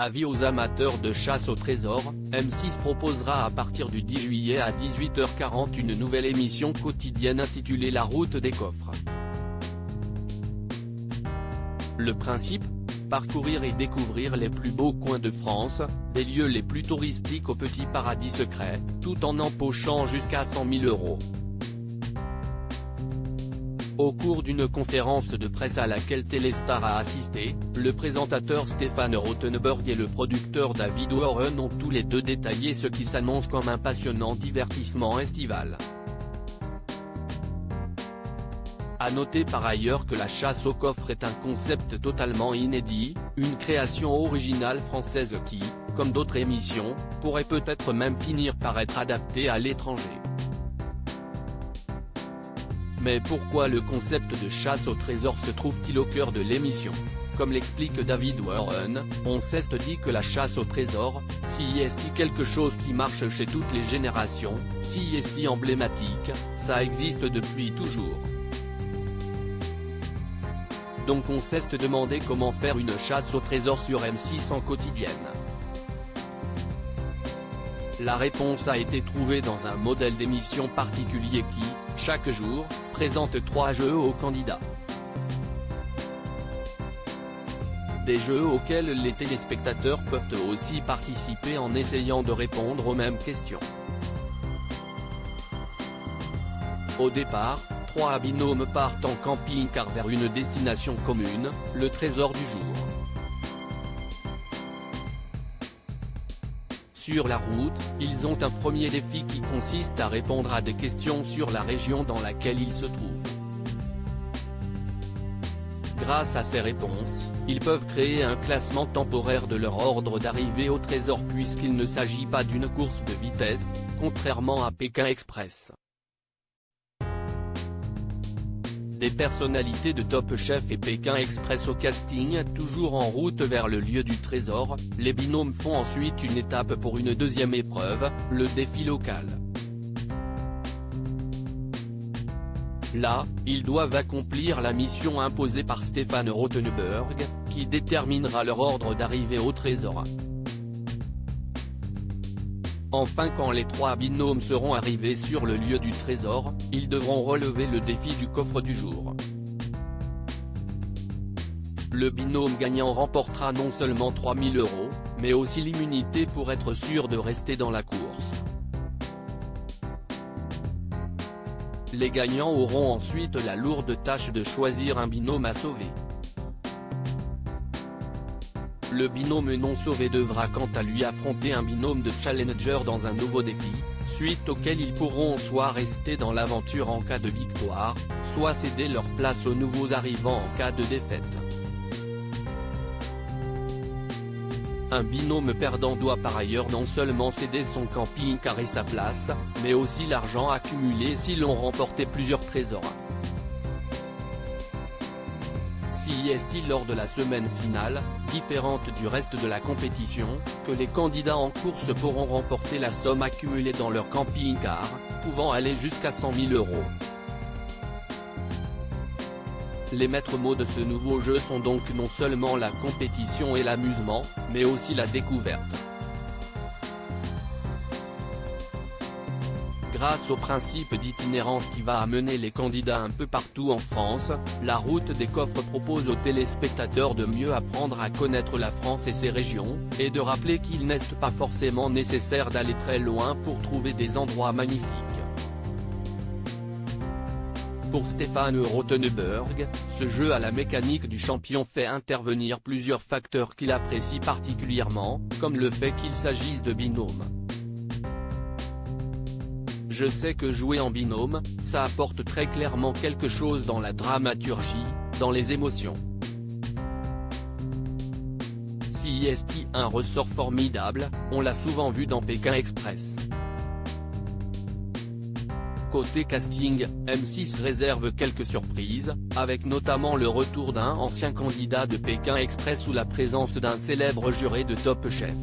Avis aux amateurs de chasse au trésor, M6 proposera à partir du 10 juillet à 18h40 une nouvelle émission quotidienne intitulée La route des coffres. Le principe ? Parcourir et découvrir les plus beaux coins de France, des lieux les plus touristiques aux petits paradis secrets, tout en empochant jusqu'à 100 000 €. Au cours d'une conférence de presse à laquelle Téléstar a assisté, le présentateur Stéphane Rothenberg et le producteur David Warren ont tous les deux détaillé ce qui s'annonce comme un passionnant divertissement estival. À noter par ailleurs que la chasse au coffre est un concept totalement inédit, une création originale française qui, comme d'autres émissions, pourrait peut-être même finir par être adaptée à l'étranger. Mais pourquoi le concept de chasse au trésor se trouve-t-il au cœur de l'émission? Comme l'explique David Warren, on s'est dit que la chasse au trésor, si est quelque chose qui marche chez toutes les générations, si est emblématique, ça existe depuis toujours. Donc on s'est demandé comment faire une chasse au trésor sur M6 en quotidienne. La réponse a été trouvée dans un modèle d'émission particulier qui, chaque jour, présente 3 jeux aux candidats. Des jeux auxquels les téléspectateurs peuvent aussi participer en essayant de répondre aux mêmes questions. Au départ, 3 binômes partent en camping-car vers une destination commune, le trésor du jour. Sur la route, ils ont un premier défi qui consiste à répondre à des questions sur la région dans laquelle ils se trouvent. Grâce à ces réponses, ils peuvent créer un classement temporaire de leur ordre d'arrivée au trésor puisqu'il ne s'agit pas d'une course de vitesse, contrairement à Pékin Express. Des personnalités de Top Chef et Pékin Express au casting toujours en route vers le lieu du trésor, les binômes font ensuite une étape pour une deuxième épreuve, le défi local. Là, ils doivent accomplir la mission imposée par Stéphane Rothenberg, qui déterminera leur ordre d'arrivée au trésor. Enfin, quand les 3 binômes seront arrivés sur le lieu du trésor, ils devront relever le défi du coffre du jour. Le binôme gagnant remportera non seulement 3 000 €, mais aussi l'immunité pour être sûr de rester dans la course. Les gagnants auront ensuite la lourde tâche de choisir un binôme à sauver. Le binôme non sauvé devra quant à lui affronter un binôme de challenger dans un nouveau défi, suite auquel ils pourront soit rester dans l'aventure en cas de victoire, soit céder leur place aux nouveaux arrivants en cas de défaite. Un binôme perdant doit par ailleurs non seulement céder son camping-car et sa place, mais aussi l'argent accumulé s'ils ont remporté plusieurs trésors. Si est-il lors de la semaine finale, différente du reste de la compétition, que les candidats en course pourront remporter la somme accumulée dans leur camping-car, pouvant aller jusqu'à 100 000 €. Les maîtres mots de ce nouveau jeu sont donc non seulement la compétition et l'amusement, mais aussi la découverte. Grâce au principe d'itinérance qui va amener les candidats un peu partout en France, la route des coffres propose aux téléspectateurs de mieux apprendre à connaître la France et ses régions, et de rappeler qu'il n'est pas forcément nécessaire d'aller très loin pour trouver des endroits magnifiques. Pour Stéphane Rothenberg, ce jeu à la mécanique du champion fait intervenir plusieurs facteurs qu'il apprécie particulièrement, comme le fait qu'il s'agisse de binômes. Je sais que jouer en binôme, ça apporte très clairement quelque chose dans la dramaturgie, dans les émotions. Si est un ressort formidable, on l'a souvent vu dans Pékin Express. Côté casting, M6 réserve quelques surprises, avec notamment le retour d'un ancien candidat de Pékin Express ou la présence d'un célèbre juré de Top Chef.